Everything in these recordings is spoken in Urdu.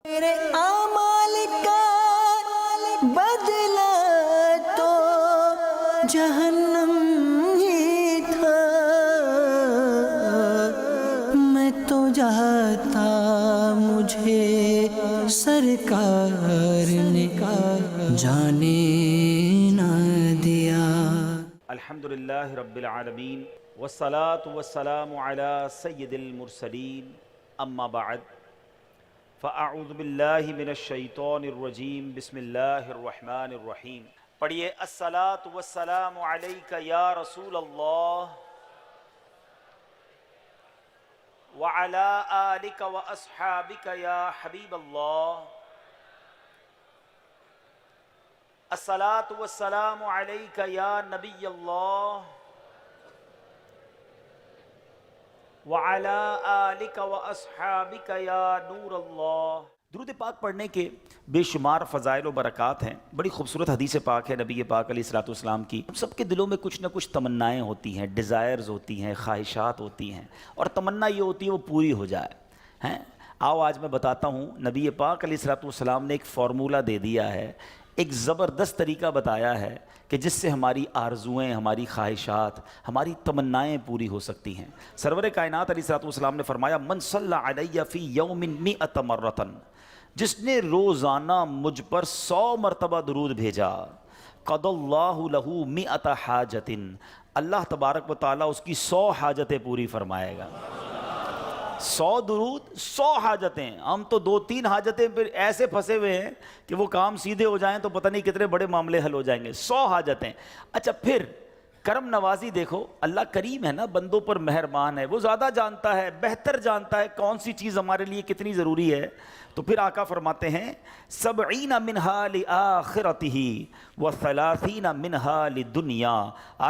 میرے اعمال کا بدلہ تو جہنم ہی تھا، میں تو جاتا مجھے سرکار نے جانے نہ دیا۔ الحمدللہ رب العالمین والصلاة والسلام علی سید المرسلین، اما بعد فاعوذ باللہ من الشیطان الرجیم، بسم اللہ الرحمن الرحیم۔ پڑھیے الصلاة والسلام علیک یا رسول اللہ وعلی آلک واصحابک یا حبیب اللہ۔ الصلاة والسلام علیک یا نبی اللہ وعلی آلک واصحابک یا نور اللہ۔ درود پاک پڑھنے کے بے شمار فضائل و برکات ہیں۔ بڑی خوبصورت حدیث پاک ہے نبی پاک علیہ الصلوۃ والسلام کی۔ ہم سب کے دلوں میں کچھ نہ کچھ تمنائیں ہوتی ہیں، ڈیزائرز ہوتی ہیں، خواہشات ہوتی ہیں، اور تمنا یہ ہوتی ہے وہ پوری ہو جائے۔ آؤ آج میں بتاتا ہوں، نبی پاک علیہ الصلوۃ والسلام نے ایک فارمولہ دے دیا ہے، ایک زبردست طریقہ بتایا ہے کہ جس سے ہماری آرزوئیں، ہماری خواہشات، ہماری تمنائیں پوری ہو سکتی ہیں۔ سرور کائنات علیہ الصلوۃ والسلام نے فرمایا من صلی علی فی یوم 100 مرۃ، جس نے روزانہ مجھ پر 100 مرتبہ درود بھیجا، قضى اللہ لہ 100 حاجۃ، اللہ تبارک و تعالیٰ اس کی 100 حاجتیں پوری فرمائے گا۔ 100 درود، 100 حاجتیں۔ ہم تو 2-3 حاجتیں پھر ایسے پھنسے ہوئے ہیں کہ وہ کام سیدھے ہو جائیں تو پتہ نہیں کتنے بڑے معاملے حل ہو جائیں گے۔ 100 حاجتیں۔ اچھا پھر کرم نوازی دیکھو، اللہ کریم ہے نا، بندوں پر مہربان ہے، وہ زیادہ جانتا ہے، بہتر جانتا ہے کون سی چیز ہمارے لیے کتنی ضروری ہے۔ تو پھر آقا فرماتے ہیں 70 منہا لآخرتہ و30 منہا لدنیا۔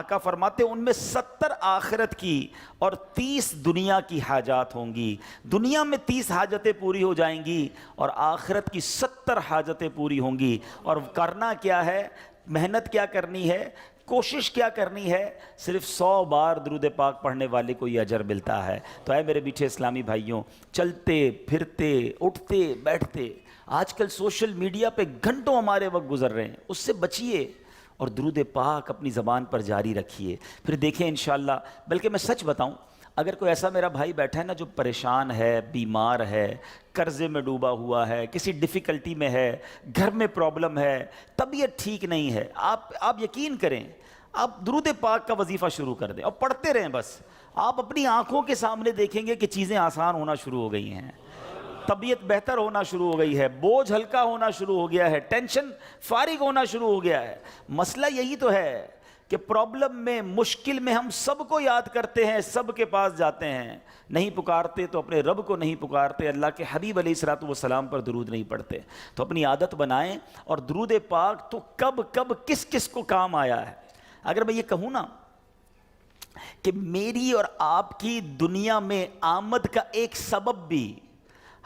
آقا فرماتے ہیں ان میں 70 آخرت کی اور 30 دنیا کی حاجات ہوں گی۔ دنیا میں 30 حاجتیں پوری ہو جائیں گی اور آخرت کی 70 حاجتیں پوری ہوں گی۔ اور کرنا کیا ہے، محنت کیا کرنی ہے، کوشش کیا کرنی ہے، صرف 100 بار درود پاک پڑھنے والے کو یہ اجر ملتا ہے۔ تو اے میرے میٹھے اسلامی بھائیوں، چلتے پھرتے اٹھتے بیٹھتے آج کل سوشل میڈیا پہ گھنٹوں ہمارے وقت گزر رہے ہیں، اس سے بچیے اور درود پاک اپنی زبان پر جاری رکھیے۔ پھر دیکھیں انشاءاللہ، بلکہ میں سچ بتاؤں، اگر کوئی ایسا میرا بھائی بیٹھا ہے نا جو پریشان ہے، بیمار ہے، قرضے میں ڈوبا ہوا ہے، کسی ڈیفیکلٹی میں ہے، گھر میں پرابلم ہے، طبیعت ٹھیک نہیں ہے، آپ یقین کریں، آپ درود پاک کا وظیفہ شروع کر دیں اور پڑھتے رہیں بس۔ آپ اپنی آنکھوں کے سامنے دیکھیں گے کہ چیزیں آسان ہونا شروع ہو گئی ہیں، طبیعت بہتر ہونا شروع ہو گئی ہے، بوجھ ہلکا ہونا شروع ہو گیا ہے، ٹینشن فارغ ہونا شروع ہو گیا ہے۔ مسئلہ یہی تو ہے کہ پرابلم میں، مشکل میں ہم سب کو یاد کرتے ہیں، سب کے پاس جاتے ہیں، نہیں پکارتے تو اپنے رب کو نہیں پکارتے، اللہ کے حبیب علیہ الصلوۃ والسلام پر درود نہیں پڑھتے۔ تو اپنی عادت بنائیں، اور درود پاک تو کب کب کس کس کو کام آیا ہے۔ اگر میں یہ کہوں نا کہ میری اور آپ کی دنیا میں آمد کا ایک سبب بھی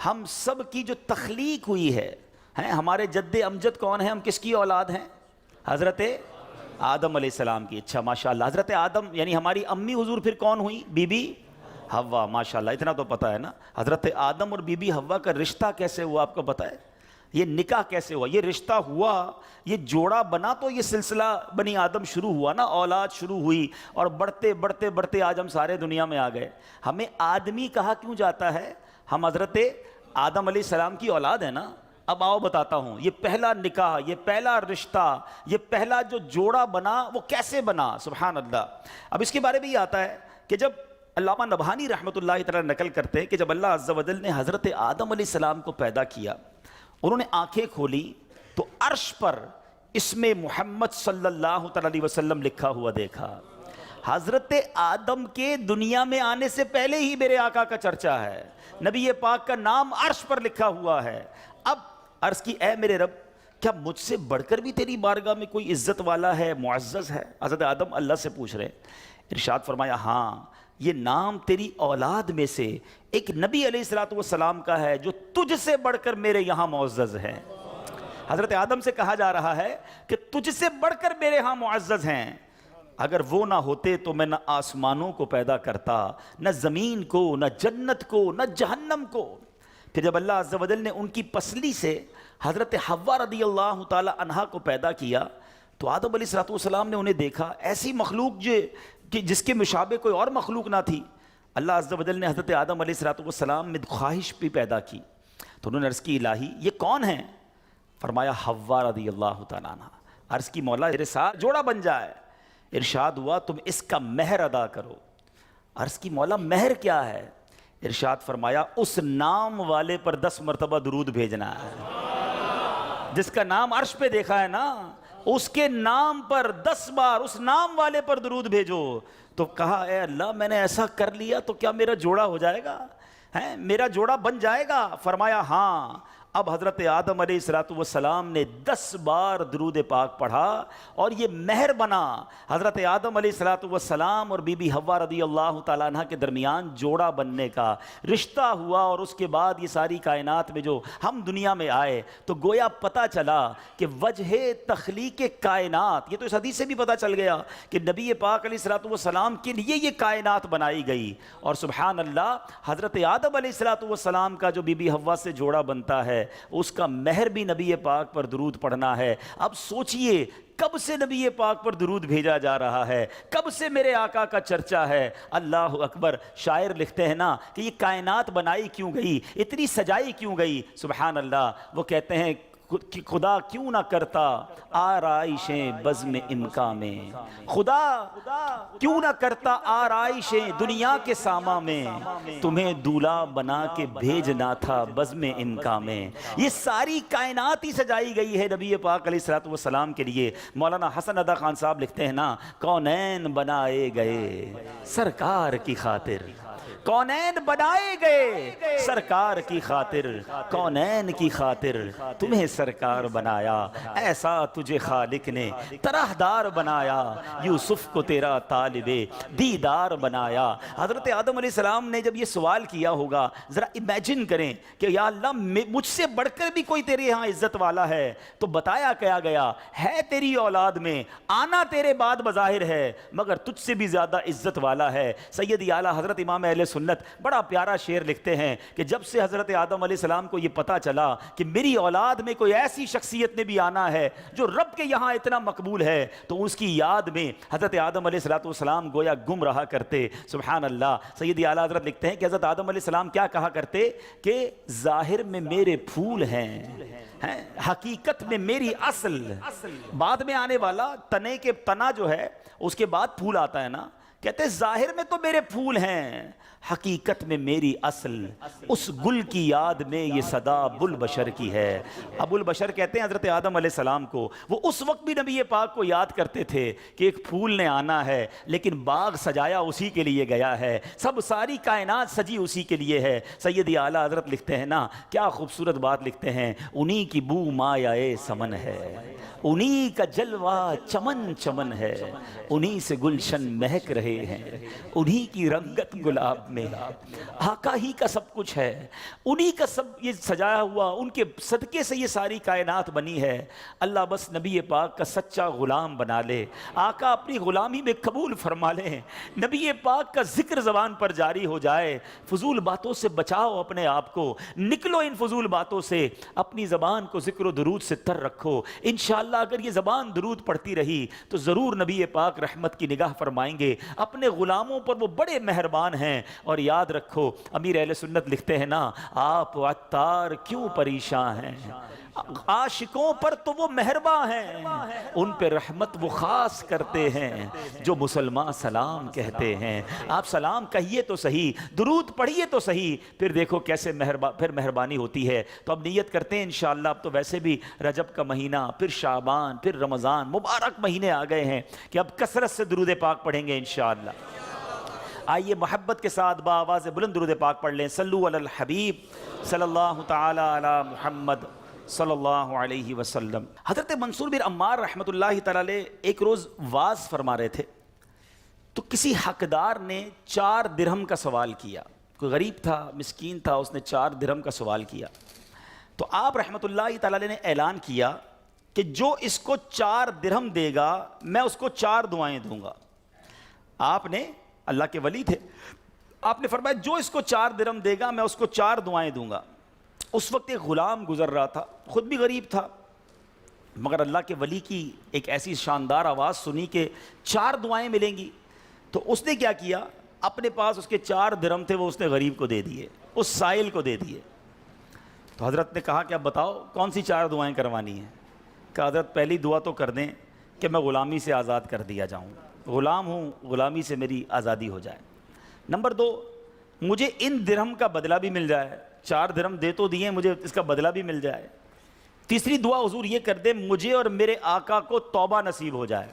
ہم سب کی جو تخلیق ہوئی ہے، ہمارے جد امجد کون ہیں، ہم کس کی اولاد ہیں؟ حضرت آدم علیہ السلام کی۔ اچھا ماشاءاللہ، حضرت آدم یعنی ہماری امی حضور پھر کون ہوئی؟ بی بی حوا۔ ماشاءاللہ اتنا تو پتہ ہے نا۔ حضرت آدم اور بی بی حوا کا رشتہ کیسے ہوا آپ کو پتہ ہے؟ یہ نکاح کیسے ہوا، یہ رشتہ ہوا، یہ جوڑا بنا تو یہ سلسلہ بنی آدم شروع ہوا نا، اولاد شروع ہوئی، اور بڑھتے بڑھتے بڑھتے آج ہم سارے دنیا میں آ گئے۔ ہمیں آدمی کہا کیوں جاتا ہے؟ ہم حضرت آدم علیہ السلام کی اولاد ہیں نا۔ اب آؤ بتاتا ہوں، یہ پہلا نکاح، یہ پہلا رشتہ، یہ پہلا جو جوڑا بنا وہ کیسے بنا؟ سبحان اللہ۔ اب اس کے بارے میں یہ آتا ہے کہ جب علامہ نبہانی رحمۃ اللہ تعالی نقل کرتے ہیں کہ جب اللہ عز و جل نے حضرت آدم علیہ السلام کو پیدا کیا، انہوں نے آنکھیں کھولی تو عرش پر اسم محمد صلی اللہ تعالی علیہ وسلم لکھا ہوا دیکھا۔ حضرت آدم کے دنیا میں آنے سے پہلے ہی میرے آقا کا چرچا ہے، نبی پاک کا نام عرش پر لکھا ہوا ہے۔ اب عرض کی اے میرے رب، کیا مجھ سے بڑھ کر بھی تیری بارگاہ میں کوئی عزت والا ہے، معزز ہے؟ حضرت آدم اللہ سے پوچھ رہے ہیں۔ ارشاد فرمایا ہاں، یہ نام تیری اولاد میں سے ایک نبی علیہ الصلوۃ والسلام کا ہے جو تجھ سے بڑھ کر میرے یہاں معزز ہے۔ حضرت آدم سے کہا جا رہا ہے کہ تجھ سے بڑھ کر میرے ہاں معزز ہیں، اگر وہ نہ ہوتے تو میں نہ آسمانوں کو پیدا کرتا، نہ زمین کو، نہ جنت کو، نہ جہنم کو۔ پھر جب اللہ عز و جل نے ان کی پسلی سے حضرت حوا رضی اللہ تعالی عنہا کو پیدا کیا تو آدم علیہ السلام نے انہیں دیکھا، ایسی مخلوق جس کے مشابہ کوئی اور مخلوق نہ تھی۔ اللہ عز و جل نے حضرت آدم علیہ السلام میں خواہش بھی پیدا کی تو انہوں نے عرض کی الہی یہ کون ہیں؟ فرمایا حوا رضی اللہ تعالیٰ عنہ۔ عرض کی مولا میرے ساتھ جوڑا بن جائے۔ ارشاد ہوا تم اس کا مہر ادا کرو۔ عرض کی مولا مہر کیا ہے؟ ارشاد فرمایا اس نام والے پر 10 مرتبہ درود بھیجنا ہے، جس کا نام عرش پہ دیکھا ہے نا، اس کے نام پر 10 بار اس نام والے پر درود بھیجو۔ تو کہا اے اللہ میں نے ایسا کر لیا تو کیا میرا جوڑا ہو جائے گا؟ میرا جوڑا بن جائے گا؟ فرمایا ہاں۔ اب حضرت آدم علیہ السلام نے 10 بار درود پاک پڑھا اور یہ مہر بنا حضرت آدم علیہ السلام اور بی بی حوا رضی اللہ تعالیٰ عنہ کے درمیان جوڑا بننے کا رشتہ ہوا۔ اور اس کے بعد یہ ساری کائنات میں جو ہم دنیا میں آئے تو گویا پتہ چلا کہ وجہ تخلیق کائنات، یہ تو اس حدیث سے بھی پتہ چل گیا کہ نبی پاک علیہ السلام کے لیے یہ کائنات بنائی گئی۔ اور سبحان اللہ حضرت آدم علیہ السلام کا جو بی بی حوا سے جوڑا بنتا ہے اس کا مہر بھی نبی پاک پر درود پڑھنا ہے۔ اب سوچئے کب سے نبی پاک پر درود بھیجا جا رہا ہے، کب سے میرے آقا کا چرچا ہے۔ اللہ اکبر۔ شاعر لکھتے ہیں نا کہ یہ کائنات بنائی کیوں گئی، اتنی سجائی کیوں گئی، سبحان اللہ۔ وہ کہتے ہیں کہ خدا کیوں نہ کرتا آرائشیں بزم امکا میں، خدا کیوں نہ کرتا آرائشیں دنیا کے ساما میں، تمہیں دولہا بنا کے بھیجنا تھا بزم امکا میں۔ یہ ساری کائنات ہی سجائی گئی ہے نبی پاک علیہ السلام کے لیے۔ مولانا حسن ادا خان صاحب لکھتے ہیں نا کونین بنائے گئے سرکار کی خاطر، کونین بنائے گئے سرکار کی خاطر، کونین کی خاطر تمہیں سرکار بنایا، ایسا تجھے خالق نے طرح دار بنایا، یوسف کو تیرا طالب دیدار بنایا۔ حضرت آدم علیہ السلام نے جب یہ سوال کیا ہوگا، ذرا امیجن کریں کہ یا اللہ مجھ سے بڑھ کر بھی کوئی تیرے یہاں عزت والا ہے، تو بتایا کیا گیا ہے تیری اولاد میں، آنا تیرے بعد بظاہر ہے مگر تجھ سے بھی زیادہ عزت والا ہے۔ سیدی اعلیٰ حضرت امام اہل سنت بڑا پیارا شعر لکھتے ہیں کہ جب سے حضرت آدم علیہ السلام کو یہ پتا چلا کہ میری اولاد میں کوئی ایسی شخصیت نے بھی آنا ہے جو رب کے یہاں اتنا مقبول ہے، تو اس کی یاد میں حضرت آدم علیہ السلام گویا گم رہا کرتے۔ سبحان اللہ۔ سیدی اعلیٰ حضرت لکھتے ہیں کہ حضرت آدم علیہ السلام کیا کہا کرتے کہ ظاہر میں میرے پھول ہیں، حقیقت میں میری اصل۔ بعد میں آنے والا تنے کے تنا جو ہے اس کے بعد پھول آتا ہے نا، کہتے ظاہر میں تو میرے پھول ہیں، حقیقت میں میری اصل، اس گل کی یاد میں یہ صدا ابو البشر کی ہے۔ ابو البشر کہتے ہیں حضرت آدم علیہ السلام کو، وہ اس وقت بھی نبی پاک کو یاد کرتے تھے کہ ایک پھول نے آنا ہے، لیکن باغ سجایا اسی کے لیے گیا ہے، ساری کائنات سجی اسی کے لیے ہے۔ سیدی اعلیٰ حضرت لکھتے ہیں نا کیا خوبصورت بات لکھتے ہیں، انہی کی بو مایہ سمن ہے، انہی کا جلوہ چمن چمن ہے، انہی سے گلشن مہک رہے ہیں، انہی کی رنگت گلاب میں، آقا ہی کا سب کچھ ہے، انہی کا سب یہ سجایا ہوا، ان کے صدقے سے یہ ساری کائنات بنی ہے۔ اللہ بس نبی پاک کا سچا غلام بنا لے، آقا اپنی غلامی میں قبول فرما لے، نبی پاک کا ذکر زبان پر جاری ہو جائے۔ فضول باتوں سے بچاؤ اپنے آپ کو، نکلو ان فضول باتوں سے، اپنی زبان کو ذکر و درود سے تر رکھو۔ انشاءاللہ اگر یہ زبان درود پڑھتی رہی تو ضرور نبی پاک رحمت کی نگاہ فرمائیں گے۔ اپنے غلاموں پر وہ بڑے مہربان ہیں۔ اور یاد رکھو امیر اہل سنت لکھتے ہیں نا آپ عطار کیوں پریشان ہیں، عاشقوں پر تو وہ مہرباں ہیں، ان پہ رحمت وہ خاص کرتے ہیں جو مسلمان سلام کہتے ہیں۔ آپ سلام کہیے تو صحیح، درود پڑھیے تو صحیح، پھر دیکھو کیسے پھر مہربانی ہوتی ہے۔ تو اب نیت کرتے ہیں انشاءاللہ، اب تو ویسے بھی رجب کا مہینہ، پھر شعبان، پھر رمضان، مبارک مہینے آ گئے ہیں کہ اب کثرت سے درود پاک پڑھیں گے انشاءاللہ۔ آئیے محبت کے ساتھ باآواز بلند درود پاک پڑھ لیں۔ صلو علی الحبیب صلی اللہ تعالی علی محمد صلی اللہ علیہ وسلم۔ حضرت منصور بن عمار رحمۃ اللہ تعالی علیہ ایک روز واز فرما رہے تھے تو کسی حقدار نے 4 درہم کا سوال کیا، کوئی غریب تھا، مسکین تھا، اس نے 4 درہم کا سوال کیا۔ تو آپ رحمۃ اللہ تعالی علیہ نے اعلان کیا کہ جو اس کو 4 درہم دے گا میں اس کو 4 دعائیں دوں گا۔ آپ نے، اللہ کے ولی تھے، آپ نے فرمایا جو اس کو 4 درہم دے گا میں اس کو 4 دعائیں دوں گا۔ اس وقت ایک غلام گزر رہا تھا، خود بھی غریب تھا، مگر اللہ کے ولی کی ایک ایسی شاندار آواز سنی کہ 4 دعائیں ملیں گی، تو اس نے کیا کیا، اپنے پاس اس کے 4 درہم تھے، وہ اس نے غریب کو دے دیے، اس سائل کو دے دیے۔ تو حضرت نے کہا کہ اب بتاؤ کون سی 4 دعائیں کروانی ہیں؟ کہ حضرت پہلی دعا تو کر دیں کہ میں غلامی سے آزاد کر دیا جاؤں، غلام ہوں، غلامی سے میری آزادی ہو جائے۔ نمبر 2، مجھے ان درہم کا بدلہ بھی مل جائے، 4 درہم دے تو دیے، مجھے اس کا بدلہ بھی مل جائے۔ تیسری دعا حضور یہ کر دیں مجھے اور میرے آقا کو توبہ نصیب ہو جائے۔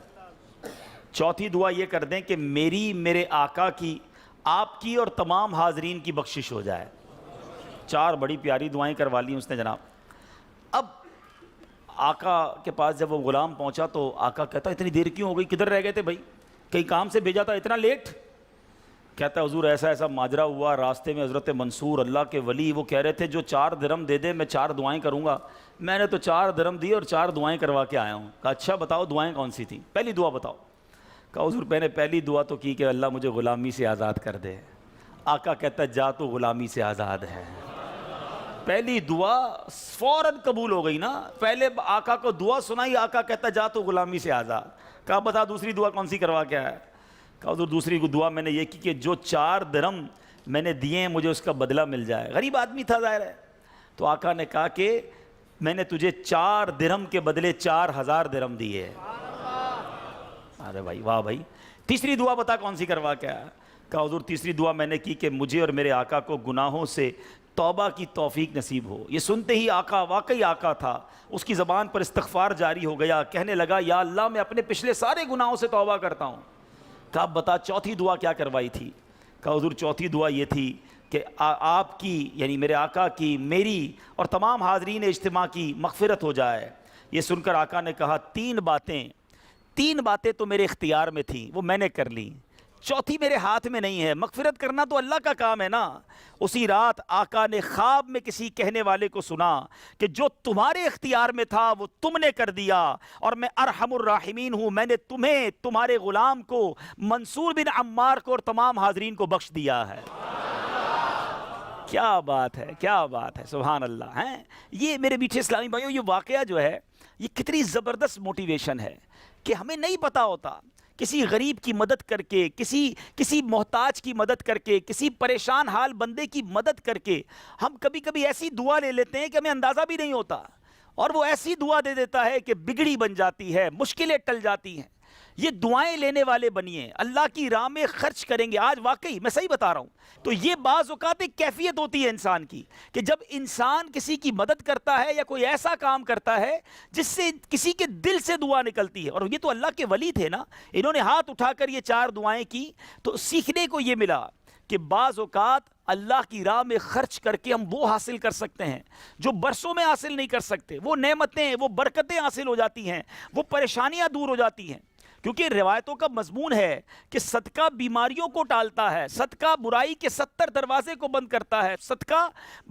چوتھی دعا یہ کر دیں کہ میری، میرے آقا کی، آپ کی اور تمام حاضرین کی بخشش ہو جائے۔ 4 بڑی پیاری دعائیں کروا لی اس نے جناب۔ اب آقا کے پاس جب وہ غلام پہنچا تو آقا کہتا اتنی دیر کیوں ہو گئی، کدھر رہ گئے تھے بھائی، کہیں کام سے بھیجا تھا اتنا لیٹ؟ کہتا ہے حضور ایسا ایسا ماجرا ہوا، راستے میں حضرت منصور اللہ کے ولی وہ کہہ رہے تھے جو 4 درہم دے دے میں 4 دعائیں کروں گا، میں نے تو 4 درہم دی اور 4 دعائیں کروا کے آیا ہوں۔ کہا اچھا بتاؤ دعائیں کون سی تھیں؟ پہلی دعا بتاؤ۔ کہا حضور میں نے پہلی دعا تو کی کہ اللہ مجھے غلامی سے آزاد کر دے۔ آقا کہتا ہے جا تو غلامی سے آزاد ہے۔ پہلی دعا فوراً قبول ہو گئی نا، پہلے آقا کو دعا سنائی، آقا کہتا ہے جا تو غلامی سے آزاد۔ کہا بتا دوسری دعا کون سی کروا کے آیا؟ کہا حضور دوسری دعا میں نے یہ کی کہ جو 4 درہم میں نے دیے ہیں مجھے اس کا بدلہ مل جائے۔ غریب آدمی تھا ظاہر ہے۔ تو آقا نے کہا کہ میں نے تجھے 4 درہم کے بدلے 4000 درہم دیے۔ ارے بھائی واہ بھائی، تیسری دعا بتا کون سی کروا کے آیا؟ کہا حضور تیسری دعا میں نے کی کہ مجھے اور میرے آقا کو گناہوں سے توبہ کی توفیق نصیب ہو۔ یہ سنتے ہی آقا واقعی آقا تھا، اس کی زبان پر استغفار جاری ہو گیا، کہنے لگا یا اللہ میں اپنے پچھلے سارے گناہوں سے توبہ کرتا ہوں۔ کہا بتا چوتھی دعا کیا کروائی تھی؟ کہا حضور چوتھی دعا یہ تھی کہ آپ کی یعنی میرے آقا کی، میری اور تمام حاضرین اجتماع کی مغفرت ہو جائے۔ یہ سن کر آقا نے کہا 3 باتیں تو میرے اختیار میں تھیں، وہ میں نے کر لیں، چوتھی میرے ہاتھ میں نہیں ہے، مغفرت کرنا تو اللہ کا کام ہے نا۔ اسی رات آقا نے خواب میں کسی کہنے والے کو سنا کہ جو تمہارے اختیار میں تھا وہ تم نے کر دیا، اور میں ارحم الراحمین ہوں، میں نے تمہیں، تمہارے غلام کو، منصور بن عمار کو اور تمام حاضرین کو بخش دیا ہے۔ کیا بات ہے، کیا بات ہے، سبحان اللہ ہیں۔ یہ میرے میٹھے اسلامی بھائیوں، یہ واقعہ جو ہے یہ کتنی زبردست موٹیویشن ہے کہ ہمیں نہیں پتا ہوتا، کسی غریب کی مدد کر کے، کسی محتاج کی مدد کر کے، کسی پریشان حال بندے کی مدد کر کے ہم کبھی کبھی ایسی دعا لے لیتے ہیں کہ ہمیں اندازہ بھی نہیں ہوتا، اور وہ ایسی دعا دے دیتا ہے کہ بگڑی بن جاتی ہے، مشکلیں ٹل جاتی ہیں۔ یہ دعائیں لینے والے بنیے، اللہ کی راہ میں خرچ کریں گے۔ آج واقعی میں صحیح بتا رہا ہوں، تو یہ بعض اوقات ایک کیفیت ہوتی ہے انسان کی کہ جب انسان کسی کی مدد کرتا ہے یا کوئی ایسا کام کرتا ہے جس سے کسی کے دل سے دعا نکلتی ہے، اور یہ تو اللہ کے ولی تھے نا، انہوں نے ہاتھ اٹھا کر یہ 4 دعائیں کی، تو سیکھنے کو یہ ملا کہ بعض اوقات اللہ کی راہ میں خرچ کر کے ہم وہ حاصل کر سکتے ہیں جو برسوں میں حاصل نہیں کر سکتے، وہ نعمتیں، وہ برکتیں حاصل ہو جاتی ہیں، وہ پریشانیاں دور ہو جاتی ہیں۔ کیونکہ روایتوں کا مضمون ہے کہ صدقہ بیماریوں کو ٹالتا ہے، صدقہ برائی کے 70 دروازے کو بند کرتا ہے، صدقہ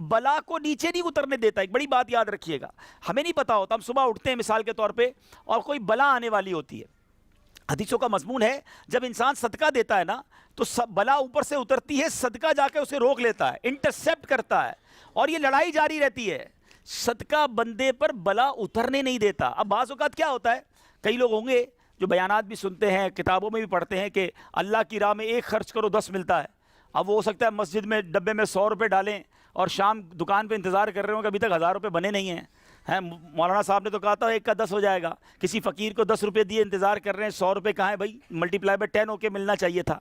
بلا کو نیچے نہیں اترنے دیتا۔ ایک بڑی بات یاد رکھیے گا، ہمیں نہیں پتا ہوتا، ہم صبح اٹھتے ہیں مثال کے طور پہ اور کوئی بلا آنے والی ہوتی ہے، حدیثوں کا مضمون ہے جب انسان صدقہ دیتا ہے نا تو بلا اوپر سے اترتی ہے، صدقہ جا کے اسے روک لیتا ہے، انٹرسیپٹ کرتا ہے، اور یہ لڑائی جاری رہتی ہے، صدقہ بندے پر بلا اترنے نہیں دیتا۔ اب بعض اوقات کیا ہوتا ہے، کئی لوگ ہوں گے جو بیانات بھی سنتے ہیں، کتابوں میں بھی پڑھتے ہیں کہ اللہ کی راہ میں 1 خرچ کرو 10 ملتا ہے۔ اب وہ ہو سکتا ہے مسجد میں ڈبے میں 100 روپے ڈالیں اور شام دکان پہ انتظار کر رہے ہوں کہ ابھی تک 1000 روپے بنے نہیں ہیں۔ مولانا صاحب نے تو کہا تھا 1 کا 10 ہو جائے گا، کسی فقیر کو 10 روپے دیے انتظار کر رہے ہیں، 100 روپے کہاں ہے بھائی، ملٹی پلائی بائی 10 ہو کے ملنا چاہیے تھا۔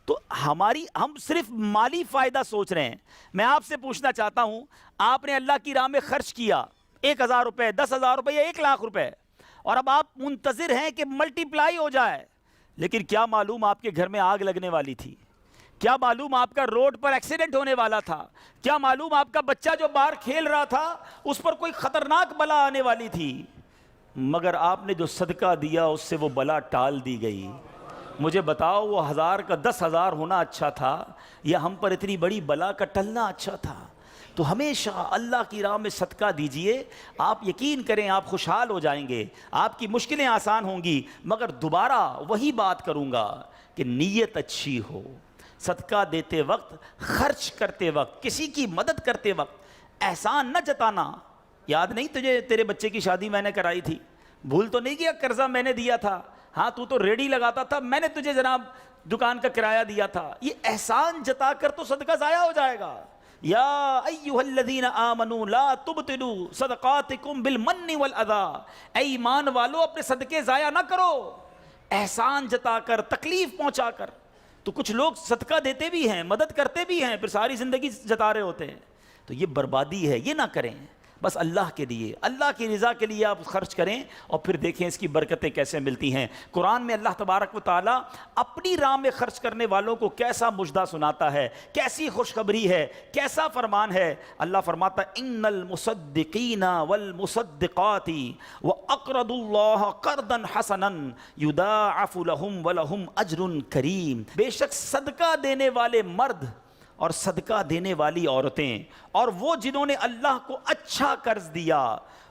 تو ہم صرف مالی فائدہ سوچ رہے ہیں۔ میں آپ سے پوچھنا چاہتا ہوں، آپ نے اللہ کی راہ میں خرچ کیا 1000 روپے، 10,000 روپے یا 1,00,000 روپے، اور اب آپ منتظر ہیں کہ ملٹی پلائی ہو جائے، لیکن کیا معلوم آپ کے گھر میں آگ لگنے والی تھی، کیا معلوم آپ کا روڈ پر ایکسیڈنٹ ہونے والا تھا، کیا معلوم آپ کا بچہ جو باہر کھیل رہا تھا اس پر کوئی خطرناک بلا آنے والی تھی، مگر آپ نے جو صدقہ دیا اس سے وہ بلا ٹال دی گئی۔ مجھے بتاؤ وہ 1000 کا 10,000 ہونا اچھا تھا یا ہم پر اتنی بڑی بلا کا ٹلنا اچھا تھا؟ تو ہمیشہ اللہ کی راہ میں صدقہ دیجئے، آپ یقین کریں آپ خوشحال ہو جائیں گے، آپ کی مشکلیں آسان ہوں گی۔ مگر دوبارہ وہی بات کروں گا کہ نیت اچھی ہو، صدقہ دیتے وقت، خرچ کرتے وقت، کسی کی مدد کرتے وقت احسان نہ جتانا. یاد نہیں تجھے تیرے بچے کی شادی میں نے کرائی تھی؟ بھول تو نہیں کیا قرضہ میں نے دیا تھا؟ ہاں تو ریڈی لگاتا تھا, میں نے تجھے جناب دکان کا کرایہ دیا تھا. یہ احسان جتا کر تو صدقہ ضائع ہو جائے گا. یا ایھا الذین آمنوا لا تبطلوا صدقاتکم بالمن والاذی, اے ایمان والو اپنے صدقے ضائع نہ کرو احسان جتا کر, تکلیف پہنچا کر. تو کچھ لوگ صدقہ دیتے بھی ہیں, مدد کرتے بھی ہیں, پھر ساری زندگی جتا رہے ہوتے ہیں. تو یہ بربادی ہے, یہ نہ کریں. بس اللہ کے لیے, اللہ کی رضا کے لیے آپ خرچ کریں اور پھر دیکھیں اس کی برکتیں کیسے ملتی ہیں. قرآن میں اللہ تبارک و تعالیٰ اپنی راہ میں خرچ کرنے والوں کو کیسا مژدہ سناتا ہے, کیسی خوشخبری ہے, کیسا فرمان ہے. اللہ فرماتا ہے ان المصدقین والمصدقات واقرضوا اللہ قرضا حسنا یضاعف لهم ولهم اجر کریم. بے شک صدقہ دینے والے مرد اور صدقہ دینے والی عورتیں اور وہ جنہوں نے اللہ کو اچھا قرض دیا,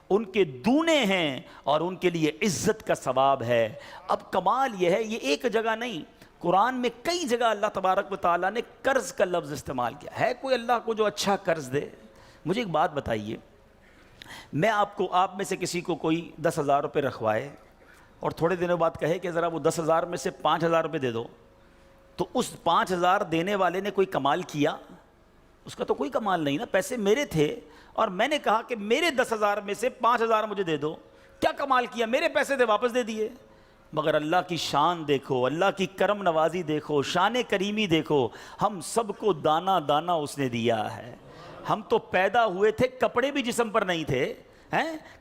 ان کے دونے ہیں اور ان کے لیے عزت کا ثواب ہے. اب کمال یہ ہے, یہ ایک جگہ نہیں, قرآن میں کئی جگہ اللہ تبارک و تعالیٰ نے قرض کا لفظ استعمال کیا ہے. کوئی اللہ کو جو اچھا قرض دے؟ مجھے ایک بات بتائیے, میں آپ میں سے کسی کو کوئی 10,000 روپے رکھوائے اور تھوڑے دنوں بعد کہے کہ ذرا وہ 10,000 میں سے 5,000 روپے دے دو, تو اس 5,000 دینے والے نے کوئی کمال کیا؟ اس کا تو کوئی کمال نہیں نا. پیسے میرے تھے اور میں نے کہا کہ میرے 10,000 میں سے 5,000 مجھے دے دو. کیا کمال کیا؟ میرے پیسے تھے, واپس دے دیے. مگر اللہ کی شان دیکھو, اللہ کی کرم نوازی دیکھو, شان کریمی دیکھو. ہم سب کو دانا دانا اس نے دیا ہے. ہم تو پیدا ہوئے تھے, کپڑے بھی جسم پر نہیں تھے,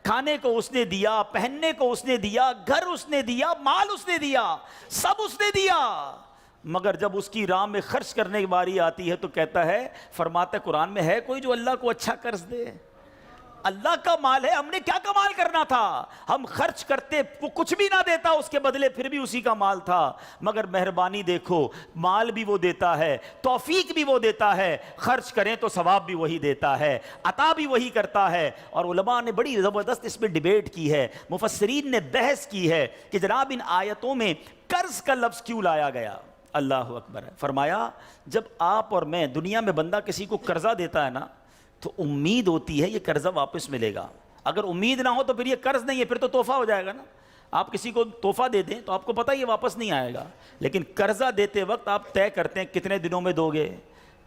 کھانے کو اس نے دیا, پہننے کو اس نے دیا, گھر اس نے دیا, مال اس نے دیا, سب اس نے دیا. مگر جب اس کی راہ میں خرچ کرنے کی باری آتی ہے تو کہتا ہے, فرماتا ہے قرآن میں, ہے کوئی جو اللہ کو اچھا قرض دے؟ اللہ کا مال ہے, ہم نے کیا کمال کرنا تھا؟ ہم خرچ کرتے, وہ کچھ بھی نہ دیتا اس کے بدلے, پھر بھی اسی کا مال تھا. مگر مہربانی دیکھو, مال بھی وہ دیتا ہے, توفیق بھی وہ دیتا ہے, خرچ کریں تو ثواب بھی وہی دیتا ہے, عطا بھی وہی کرتا ہے. اور علماء نے بڑی زبردست اس میں ڈیبیٹ کی ہے, مفسرین نے بحث کی ہے کہ جناب ان آیتوں میں قرض کا لفظ کیوں لایا گیا. اللہ اکبر ہے. فرمایا جب آپ اور میں, دنیا میں بندہ کسی کو قرضہ دیتا ہے نا, تو امید ہوتی ہے یہ قرضہ واپس ملے گا. اگر امید نہ ہو تو پھر یہ قرض نہیں ہے, پھر تو تحفہ ہو جائے گا نا. آپ کسی کو تحفہ دے دیں تو آپ کو پتہ یہ واپس نہیں آئے گا, لیکن قرضہ دیتے وقت آپ طے کرتے ہیں کتنے دنوں میں دو گے,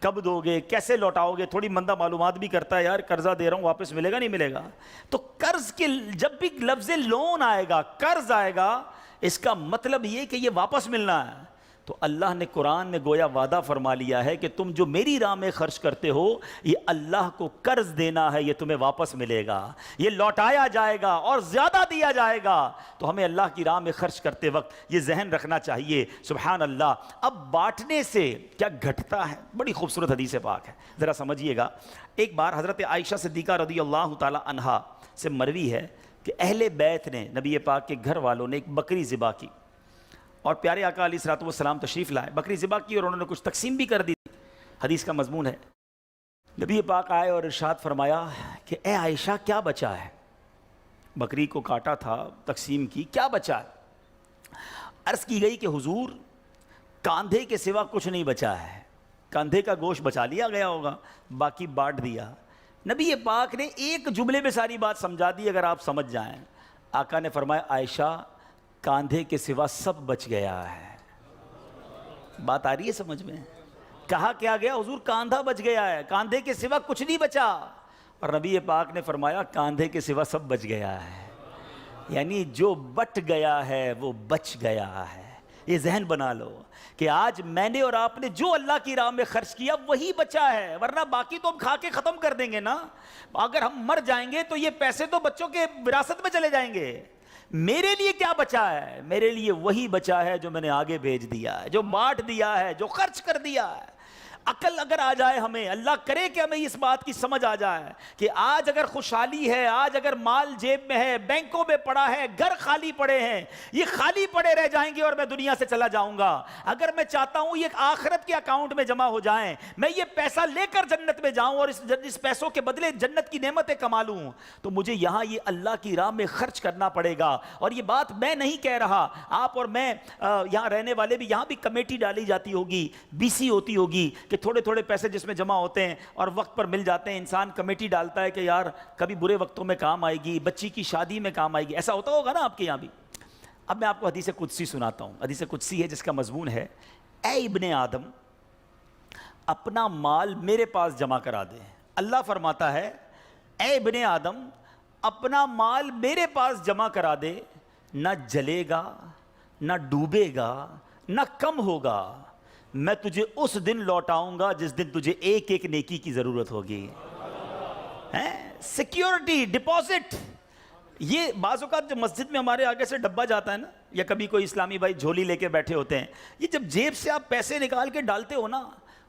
کب دو گے, کیسے لوٹاؤ گے. تھوڑی بندہ معلومات بھی کرتا ہے, یار قرضہ دے رہا ہوں, واپس ملے گا نہیں ملے گا. تو قرض کے جب بھی لفظ لون آئے گا, قرض آئے گا, اس کا مطلب یہ کہ یہ واپس ملنا ہے. تو اللہ نے قرآن میں گویا وعدہ فرما لیا ہے کہ تم جو میری راہ میں خرچ کرتے ہو, یہ اللہ کو قرض دینا ہے, یہ تمہیں واپس ملے گا, یہ لوٹایا جائے گا اور زیادہ دیا جائے گا. تو ہمیں اللہ کی راہ میں خرچ کرتے وقت یہ ذہن رکھنا چاہیے. سبحان اللہ. اب بانٹنے سے کیا گھٹتا ہے؟ بڑی خوبصورت حدیث پاک ہے, ذرا سمجھیے گا. ایک بار حضرت عائشہ صدیقہ رضی اللہ تعالی عنہا سے مروی ہے کہ اہل بیت نے, نبی پاک کے گھر والوں نے ایک بکری ذبح کی اور پیارے آقا علیہ الصلوۃ والسلام تشریف لائے. بکری ذبح کی اور انہوں نے کچھ تقسیم بھی کر دی. حدیث کا مضمون ہے, نبی پاک آئے اور ارشاد فرمایا کہ اے عائشہ کیا بچا ہے؟ بکری کو کاٹا تھا, تقسیم کی, کیا بچا ہے؟ عرض کی گئی کہ حضور کاندھے کے سوا کچھ نہیں بچا ہے. کاندھے کا گوشت بچا لیا گیا ہوگا, باقی بانٹ دیا. نبی پاک نے ایک جملے میں ساری بات سمجھا دی, اگر آپ سمجھ جائیں. آقا نے فرمایا عائشہ کاندھے کے سوا سب بچ گیا ہے. بات آ رہی ہے سمجھ میں؟ کہا کیا گیا؟ حضور کاندھا بچ گیا ہے, کاندھے کے سوا کچھ نہیں بچا. اور نبی پاک نے فرمایا کاندھے کے سوا سب بچ گیا ہے, یعنی جو بٹ گیا ہے وہ بچ گیا ہے. یہ ذہن بنا لو کہ آج میں نے اور آپ نے جو اللہ کی راہ میں خرچ کیا وہی بچا ہے, ورنہ باقی تو ہم کھا کے ختم کر دیں گے نا. اگر ہم مر جائیں گے تو یہ پیسے تو بچوں کے وراثت میں چلے جائیں گے. میرے لیے کیا بچا ہے؟ میرے لیے وہی بچا ہے جو میں نے آگے بھیج دیا ہے, جو بانٹ دیا ہے, جو خرچ کر دیا ہے. عقل اگر آ جائے ہمیں, اللہ کرے کہ ہمیں اس بات کی سمجھ آ جائے کہ آج اگر خوشحالی ہے, آج اگر مال جیب میں ہے, بینکوں میں پڑا ہے, گھر خالی پڑے ہیں, یہ خالی پڑے رہ جائیں گے اور میں دنیا سے چلا جاؤں گا. اگر میں چاہتا ہوں یہ آخرت کے اکاؤنٹ میں جمع ہو جائیں, میں یہ پیسہ لے کر جنت میں جاؤں اور اس پیسوں کے بدلے جنت کی نعمتیں کما لوں, تو مجھے یہاں یہ اللہ کی راہ میں خرچ کرنا پڑے گا. اور یہ بات میں نہیں کہہ رہا, آپ اور میں یہاں رہنے والے بھی, یہاں بھی کمیٹی ڈالی جاتی ہوگی, BC ہوتی ہوگی, کہ تھوڑے تھوڑے پیسے جس میں جمع ہوتے ہیں اور وقت پر مل جاتے ہیں، انسان کمیٹی ڈالتا ہے کہ یار کبھی برے وقتوں میں کام آئے گی، بچی کی شادی میں کام آئے گی. ایسا ہوتا ہوگا نا آپ کے یہاں بھی. اب میں آپ کو حدیث قدسی سناتا ہوں. حدیث قدسی ہے جس کا مضمون ہے، اے ابن آدم اپنا مال میرے پاس جمع کرا دے. اللہ فرماتا ہے اے ابن آدم اپنا مال میرے پاس جمع کرا دے، نہ جلے گا، نہ ڈوبے گا، نہ کم ہوگا. میں تجھے اس دن لوٹاؤں گا جس دن تجھے ایک ایک نیکی کی ضرورت ہوگی. Security deposit. یہ بعض اوقات جو مسجد میں ہمارے آگے سے ڈبہ جاتا ہے نا، یا کبھی کوئی اسلامی بھائی جھولی لے کے بیٹھے ہوتے ہیں، یہ جب جیب سے آپ پیسے نکال کے ڈالتے ہو نا،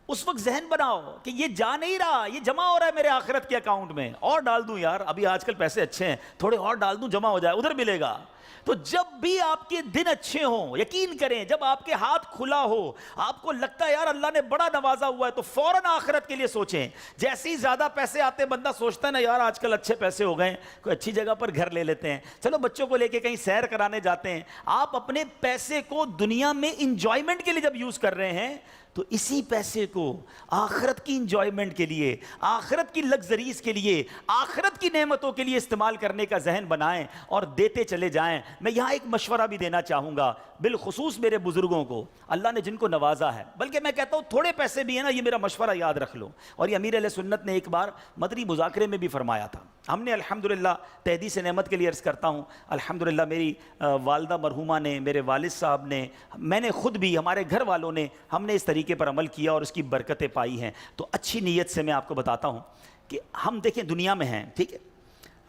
اس وقت ذہن بناؤ کہ یہ جا نہیں رہا، یہ جمع ہو رہا ہے میرے آخرت کے اکاؤنٹ میں. اور ڈال دوں یار، ابھی آج کل پیسے اچھے ہیں، تھوڑے اور ڈال دوں جمع ہو جائے، ادھر ملے گا. تو جب بھی آپ کے دن اچھے ہوں، یقین کریں جب آپ کے ہاتھ کھلا ہو، آپ کو لگتا ہے یار اللہ نے بڑا نوازا ہوا ہے، تو فوراً آخرت کے لیے سوچیں. جیسے ہی زیادہ پیسے آتے بندہ سوچتا ہے نا یار آج کل اچھے پیسے ہو گئے، کوئی اچھی جگہ پر گھر لے لیتے ہیں، چلو بچوں کو لے کے کہیں سیر کرانے جاتے ہیں. آپ اپنے پیسے کو دنیا میں انجوائمنٹ کے لیے جب یوز کر رہے ہیں تو اسی پیسے کو آخرت کی انجوائمنٹ کے لیے، آخرت کی لگزریز کے لیے، آخرت کی نعمتوں کے لیے استعمال کرنے کا ذہن بنائیں اور دیتے چلے جائیں. میں یہاں ایک مشورہ بھی دینا چاہوں گا بالخصوص میرے بزرگوں کو، اللہ نے جن کو نوازا ہے، بلکہ میں کہتا ہوں تھوڑے پیسے بھی ہیں نا، یہ میرا مشورہ یاد رکھ لو. اور یہ امیر علیہ سنت نے ایک بار مدنی مذاکرے میں بھی فرمایا تھا. ہم نے الحمدللہ تحدیث نعمت کے لیے عرض کرتا ہوں، الحمدللہ میری والدہ مرحومہ نے، میرے والد صاحب نے، میں نے خود بھی، ہمارے گھر والوں نے، ہم نے اس طریقے پر عمل کیا اور اس کی برکتیں پائی ہیں. تو اچھی نیت سے میں آپ کو بتاتا ہوں کہ ہم دیکھیں دنیا میں ہیں، ٹھیک ہے،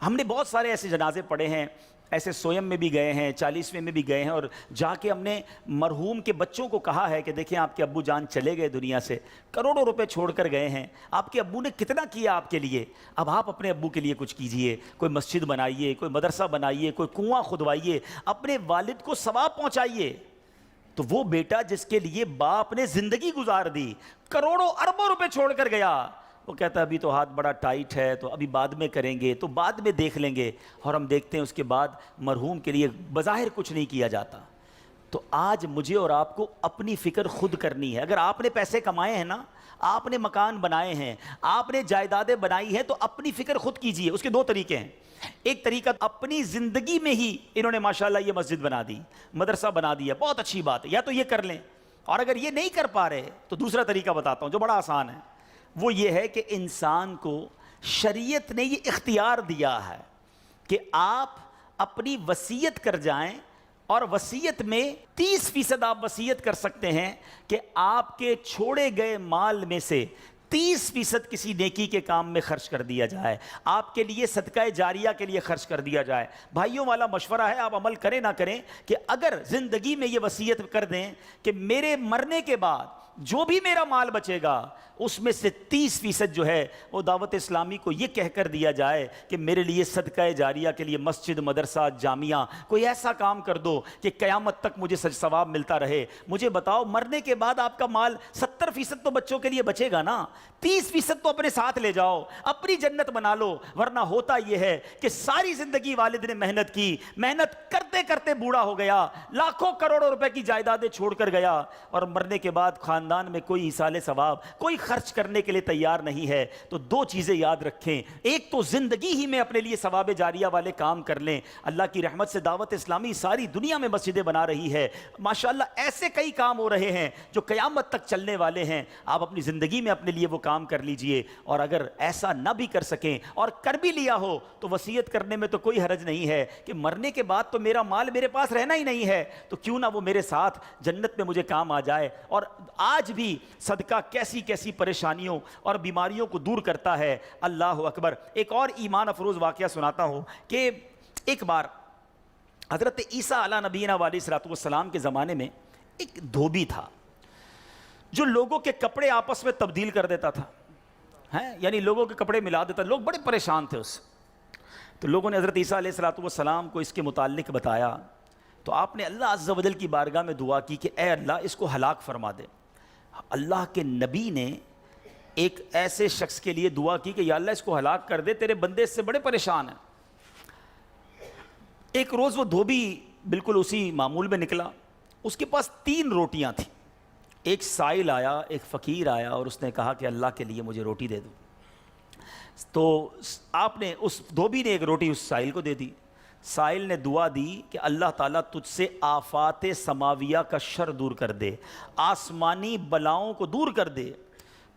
ہم نے بہت سارے ایسے جنازے پڑھے ہیں، ایسے سویم میں بھی گئے ہیں، 40ویں میں بھی گئے ہیں، اور جا کے ہم نے مرحوم کے بچوں کو کہا ہے کہ دیکھیں آپ کے ابو جان چلے گئے دنیا سے، کروڑوں روپے چھوڑ کر گئے ہیں، آپ کے ابو نے کتنا کیا آپ کے لیے، اب آپ اپنے ابو کے لیے کچھ کیجئے، کوئی مسجد بنائیے، کوئی مدرسہ بنائیے، کوئی کنواں کھدوائیے، اپنے والد کو ثواب پہنچائیے. تو وہ بیٹا جس کے لیے باپ نے زندگی گزار دی، کروڑوں اربوں روپے چھوڑ کر گیا، وہ کہتا ہے ابھی تو ہاتھ بڑا ٹائٹ ہے، تو ابھی بعد میں کریں گے، تو بعد میں دیکھ لیں گے. اور ہم دیکھتے ہیں اس کے بعد مرحوم کے لیے بظاہر کچھ نہیں کیا جاتا. تو آج مجھے اور آپ کو اپنی فکر خود کرنی ہے. اگر آپ نے پیسے کمائے ہیں نا، آپ نے مکان بنائے ہیں، آپ نے جائیدادیں بنائی ہیں، تو اپنی فکر خود کیجئے. اس کے دو طریقے ہیں. ایک طریقہ اپنی زندگی میں ہی انہوں نے ماشاءاللہ یہ مسجد بنا دی، مدرسہ بنا دیا، بہت اچھی بات ہے، یا تو یہ کر لیں. اور اگر یہ نہیں کر پا رہے تو دوسرا طریقہ بتاتا ہوں جو بڑا آسان ہے. وہ یہ ہے کہ انسان کو شریعت نے یہ اختیار دیا ہے کہ آپ اپنی وصیت کر جائیں، اور وصیت میں 30% آپ وصیت کر سکتے ہیں کہ آپ کے چھوڑے گئے مال میں سے 30% کسی نیکی کے کام میں خرچ کر دیا جائے، آپ کے لیے صدقہ جاریہ کے لیے خرچ کر دیا جائے. بھائیوں والا مشورہ ہے، آپ عمل کریں نہ کریں، کہ اگر زندگی میں یہ وصیت کر دیں کہ میرے مرنے کے بعد جو بھی میرا مال بچے گا اس میں سے 30% جو ہے وہ دعوت اسلامی کو یہ کہہ کر دیا جائے کہ میرے لیے صدقہ جاریہ کے لیے مسجد، مدرسہ، جامعہ، کوئی ایسا کام کر دو کہ قیامت تک مجھے ثواب ملتا رہے. مجھے بتاؤ مرنے کے بعد آپ کا مال 70% تو بچوں کے لیے بچے گا نا، 30% تو اپنے ساتھ لے جاؤ، اپنی جنت بنا لو. ورنہ ہوتا یہ ہے کہ ساری زندگی والد نے محنت کی، محنت کرتے کرتے بوڑھا ہو گیا، لاکھوں کروڑوں روپے کی جائیدادیں چھوڑ کر گیا، اور مرنے کے بعد خاندان میں کوئی ایصال ثواب، کوئی خرچ کرنے کے لیے تیار نہیں ہے. تو دو چیزیں یاد رکھیں، ایک تو زندگی ہی میں اپنے لیے ثواب جاریہ والے کام کر لیں. اللہ کی رحمت سے دعوت اسلامی ساری دنیا میں مسجدیں بنا رہی ہے ماشاءاللہ. ایسے کئی کام ہو رہے ہیں جو قیامت تک چلنے والے ہیں. آپ اپنی زندگی میں اپنے لیے وہ کام کر لیجئے. اور اگر ایسا نہ بھی کر سکیں اور کر بھی لیا ہو تو وصیت کرنے میں تو کوئی حرج نہیں ہے کہ مرنے کے بعد تو میرا مال میرے پاس رہنا ہی نہیں ہے، تو کیوں نہ وہ میرے ساتھ جنت میں مجھے کام آ جائے. اور آج بھی صدقہ کیسی کیسی پریشانیوں اور بیماریوں کو دور کرتا ہے. اللہ اکبر. ایک اور ایمان افروز واقعہ سناتا ہوں کہ ایک بار حضرت عیسیٰ علیہ نبینا علیہ الصلوۃ والسلام کے زمانے میں ایک دھوبی تھا جو لوگوں کے کپڑے آپس میں تبدیل کر دیتا تھا، یعنی لوگوں کے کپڑے ملا دیتا. لوگ بڑے پریشان تھے اس سے. تو لوگوں نے حضرت عیسیٰ علیہ الصلوۃ والسلام کو اس کے متعلق بتایا. تو آپ نے اللہ عز و جل کی بارگاہ میں دعا کی کہ اے اللہ اس کو ہلاک فرما دے. اللہ کے نبی نے ایک ایسے شخص کے لیے دعا کی کہ یا اللہ اس کو ہلاک کر دے، تیرے بندے اس سے بڑے پریشان ہیں. ایک روز وہ دھوبی بالکل اسی معمول میں نکلا. اس کے پاس 3 روٹیاں تھیں ایک سائل آیا، ایک فقیر آیا اور اس نے کہا کہ اللہ کے لیے مجھے روٹی دے دو. تو آپ نے اس دھوبی نے ایک روٹی اس سائل کو دے دی. سائل نے دعا دی کہ اللہ تعالیٰ تجھ سے آفات سماویہ کا شر دور کر دے، آسمانی بلاؤں کو دور کر دے.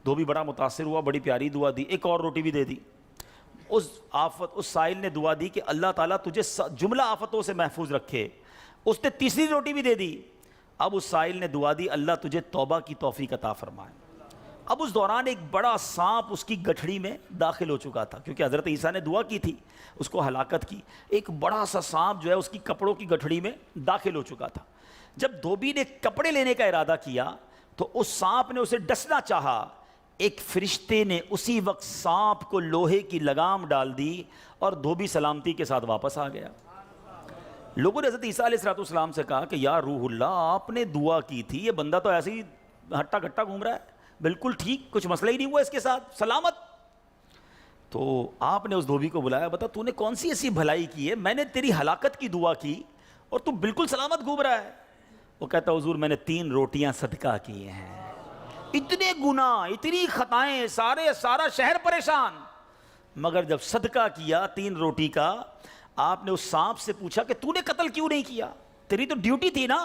دھوبی بڑا متاثر ہوا، بڑی پیاری دعا دی. ایک اور روٹی بھی دے دی. اس سائل نے دعا دی کہ اللہ تعالیٰ تجھے جملہ آفتوں سے محفوظ رکھے. اس نے تیسری روٹی بھی دے دی. اب اس سائل نے دعا دی اللہ تجھے توبہ کی توفیق عطا فرمائے. اب اس دوران ایک بڑا سانپ اس کی گٹھڑی میں داخل ہو چکا تھا، کیونکہ حضرت عیسیٰ نے دعا کی تھی اس کو ہلاکت کی. ایک بڑا سا سانپ جو ہے اس کی کپڑوں کی گٹھڑی میں داخل ہو چکا تھا. جب دھوبی نے کپڑے لینے کا ارادہ کیا تو اس سانپ نے اسے ڈسنا چاہا. ایک فرشتے نے اسی وقت سانپ کو لوہے کی لگام ڈال دی اور دھوبی سلامتی کے ساتھ واپس آ گیا. لوگوں نے حضرت عیسیٰ علیہ السلام سے کہا کہ یا روح اللہ، آپ نے دعا کی تھی، یہ بندہ تو ایسے ہی ہٹا کٹا گھوم رہا ہے، بالکل ٹھیک، کچھ مسئلہ ہی نہیں ہوا اس کے ساتھ، سلامت. تو آپ نے اس دھوبی کو بلایا، بتا تو نے کون سی ایسی بھلائی کی ہے، میں نے تیری ہلاکت کی دعا کی اور تو بالکل سلامت گھوم رہا ہے. وہ کہتا حضور میں نے 3 روٹیاں صدقہ کی ہیں. اتنے گناہ، اتنی خطائیں، سارا شہر پریشان، مگر جب صدقہ کیا 3 روٹی کا، آپ نے اس سانپ سے پوچھا کہ تو نے قتل کیوں نہیں کیا، تیری تو ڈیوٹی تھی نا.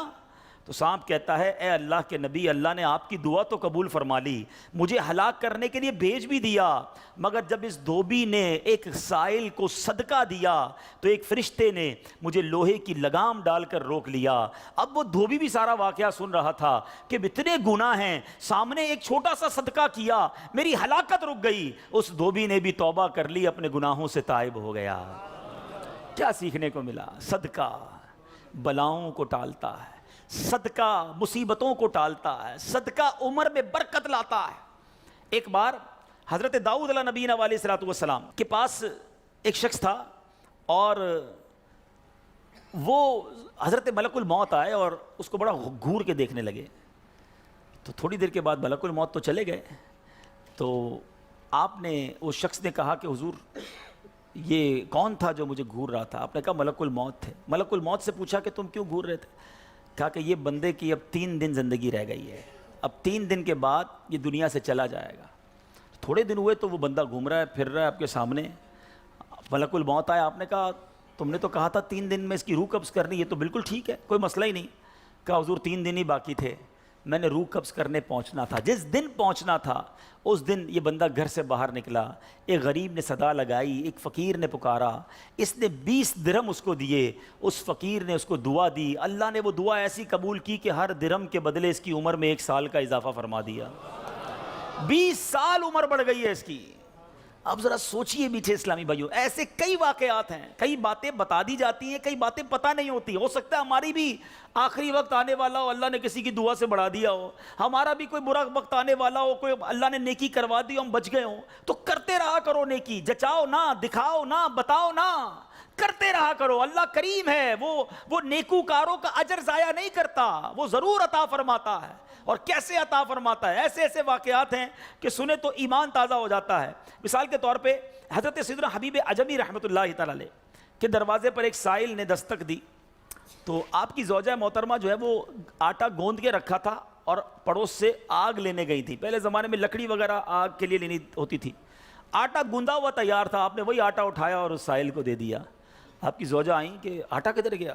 تو سانپ کہتا ہے اے اللہ کے نبی، اللہ نے آپ کی دعا تو قبول فرما لی، مجھے ہلاک کرنے کے لیے بھیج بھی دیا، مگر جب اس دھوبی نے ایک سائل کو صدقہ دیا تو ایک فرشتے نے مجھے لوہے کی لگام ڈال کر روک لیا. اب وہ دھوبی بھی سارا واقعہ سن رہا تھا کہ اتنے گناہ ہیں، سامنے ایک چھوٹا سا صدقہ کیا، میری ہلاکت رک گئی. اس دھوبی نے بھی توبہ کر لی، اپنے گناہوں سے تائب ہو گیا. کیا سیکھنے کو ملا؟ صدقہ بلاؤں کو ٹالتا ہے، صدقہ مصیبتوں کو ٹالتا ہے، صدقہ عمر میں برکت لاتا ہے. ایک بار حضرت داؤد علیہ نبینا علیہ الصلوۃ والسلام کے پاس ایک شخص تھا اور وہ حضرت ملک الموت آئے اور اس کو بڑا گھور کے دیکھنے لگے. تو تھوڑی دیر کے بعد ملک الموت تو چلے گئے. تو آپ نے اس شخص نے کہا کہ حضور یہ کون تھا جو مجھے گھور رہا تھا؟ آپ نے کہا ملک الموت تھے. ملک الموت سے پوچھا کہ تم کیوں گھور رہے تھے؟ کہا کہ یہ بندے کی اب 3 دن زندگی رہ گئی ہے، اب 3 دن کے بعد یہ دنیا سے چلا جائے گا. تھوڑے دن ہوئے تو وہ بندہ گھوم رہا ہے، پھر رہا ہے آپ کے سامنے. ملک الموت آیا، آپ نے کہا تم نے تو کہا تھا 3 دن میں اس کی روح قبض کرنی، یہ تو بالکل ٹھیک ہے، کوئی مسئلہ ہی نہیں. کہا حضور 3 دن ہی باقی تھے، میں نے روح قبض کرنے پہنچنا تھا. جس دن پہنچنا تھا اس دن یہ بندہ گھر سے باہر نکلا. ایک غریب نے صدا لگائی، ایک فقیر نے پکارا، اس نے 20 درہم اس کو دیے. اس فقیر نے اس کو دعا دی، اللہ نے وہ دعا ایسی قبول کی کہ ہر درہم کے بدلے اس کی عمر میں 1 سال کا اضافہ فرما دیا. 20 سال عمر بڑھ گئی ہے اس کی. اب ذرا سوچئے میٹھے اسلامی بھائیوں، ایسے کئی واقعات ہیں، کئی باتیں بتا دی جاتی ہیں، کئی باتیں پتہ نہیں ہوتی. ہو سکتا ہے ہماری بھی آخری وقت آنے والا ہو، اللہ نے کسی کی دعا سے بڑھا دیا ہو، ہمارا بھی کوئی برا وقت آنے والا ہو، کوئی اللہ نے نیکی کروا دی، ہم بچ گئے ہوں. تو کرتے رہا کرو نیکی، جچاؤ نہ، دکھاؤ نہ، بتاؤ نہ، کرتے رہا کرو. اللہ کریم ہے، وہ نیکوکاروں کا اجر ضائع نہیں کرتا، وہ ضرور عطا فرماتا ہے. اور کیسے عطا فرماتا ہے؟ ایسے ایسے واقعات ہیں کہ سنے تو ایمان تازہ ہو جاتا ہے. مثال کے طور پہ حضرت سیدنا حبیب عجمی رحمۃ اللہ تعالی علیہ کے دروازے پر ایک سائل نے دستک دی. تو آپ کی زوجہ محترمہ جو ہے وہ آٹا گوندھ کے رکھا تھا اور پڑوس سے آگ لینے گئی تھی. پہلے زمانے میں لکڑی وغیرہ آگ کے لیے لینی ہوتی تھی. آٹا گوندا ہوا تیار تھا، آپ نے وہی آٹا اٹھایا اور اس سائل کو دے دیا. آپ کی زوجہ آئیں کہ آٹا کدھر گیا؟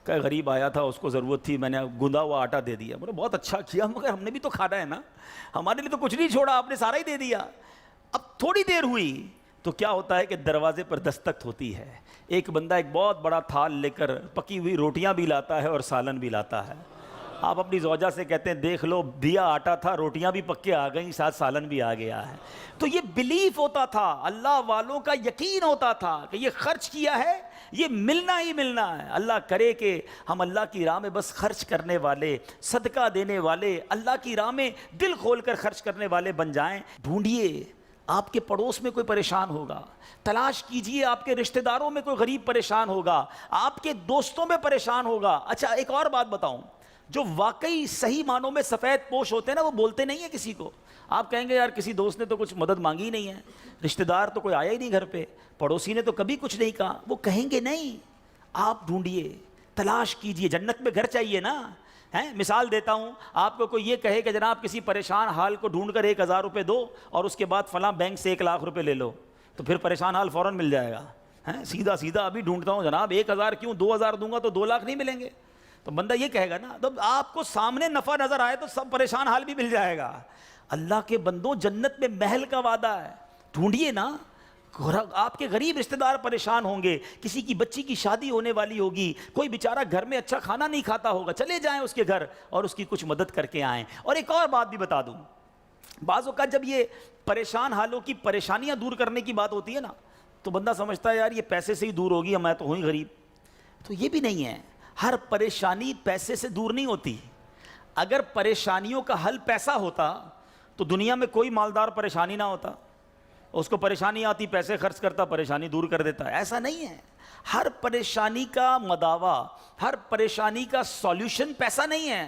کہ غریب آیا تھا، اس کو ضرورت تھی، میں نے گوندا ہوا آٹا دے دیا. بولے بہت اچھا کیا، مگر ہم نے بھی تو کھانا ہے نا، ہمارے لیے تو کچھ نہیں چھوڑا، آپ نے سارا ہی دے دیا. اب تھوڑی دیر ہوئی تو کیا ہوتا ہے کہ دروازے پر دستک ہوتی ہے. ایک بندہ ایک بہت بڑا تھال لے کر پکی ہوئی روٹیاں بھی لاتا ہے اور سالن بھی لاتا ہے. آپ اپنی زوجہ سے کہتے ہیں دیکھ لو، دیا آٹا تھا، روٹیاں بھی پک کے آ گئیں، ساتھ سالن بھی آ گیا ہے. تو یہ بلیف ہوتا تھا، اللہ والوں کا یقین ہوتا تھا کہ یہ خرچ کیا ہے، یہ ملنا ہی ملنا ہے. اللہ کرے کہ ہم اللہ کی راہ میں بس خرچ کرنے والے، صدقہ دینے والے، اللہ کی راہ میں دل کھول کر خرچ کرنے والے بن جائیں. ڈھونڈیے آپ کے پڑوس میں کوئی پریشان ہوگا، تلاش کیجئے آپ کے رشتہ داروں میں کوئی غریب پریشان ہوگا، آپ کے دوستوں میں پریشان ہوگا. اچھا ایک اور بات بتاؤں، جو واقعی صحیح معنوں میں سفید پوش ہوتے ہیں نا، وہ بولتے نہیں ہیں کسی کو. آپ کہیں گے یار کسی دوست نے تو کچھ مدد مانگی نہیں ہے، رشتہ دار تو کوئی آیا ہی نہیں گھر پہ، پڑوسی نے تو کبھی کچھ نہیں کہا. وہ کہیں گے نہیں. آپ ڈھونڈیے، تلاش کیجئے. جنت میں گھر چاہیے نا، ہیں مثال دیتا ہوں آپ کو، کوئی یہ کہے کہ جناب کسی پریشان حال کو ڈھونڈ کر 1000 روپے دو اور اس کے بعد فلاں بینک سے 1 لاکھ روپے لے لو، تو پھر پریشان حال فوراً مل جائے گا. سیدھا سیدھا ابھی ڈھونڈتا ہوں جناب 1000 کیوں، 2000 دوں گا تو 2 لاکھ نہیں ملیں گے. تو بندہ یہ کہے گا نا، تو آپ کو سامنے نفع نظر آئے تو سب پریشان حال بھی مل جائے گا. اللہ کے بندوں جنت میں محل کا وعدہ ہے، ڈھونڈیے نا. آپ کے غریب رشتہ دار پریشان ہوں گے، کسی کی بچی کی شادی ہونے والی ہوگی، کوئی بیچارہ گھر میں اچھا کھانا نہیں کھاتا ہوگا، چلے جائیں اس کے گھر اور اس کی کچھ مدد کر کے آئیں. اور ایک اور بات بھی بتا دوں، بعض اوقات جب یہ پریشان حالوں کی پریشانیاں دور کرنے کی بات ہوتی ہے نا، تو بندہ سمجھتا ہے یار یہ پیسے سے ہی دور ہوگی، میں تو ہوں ہی غریب. تو یہ بھی نہیں ہے، ہر پریشانی پیسے سے دور نہیں ہوتی. اگر پریشانیوں کا حل پیسہ ہوتا تو دنیا میں کوئی مالدار پریشانی نہ ہوتا. اس کو پریشانی آتی، پیسے خرچ کرتا، پریشانی دور کر دیتا. ایسا نہیں ہے. ہر پریشانی کا مداوا، ہر پریشانی کا سولوشن پیسہ نہیں ہے.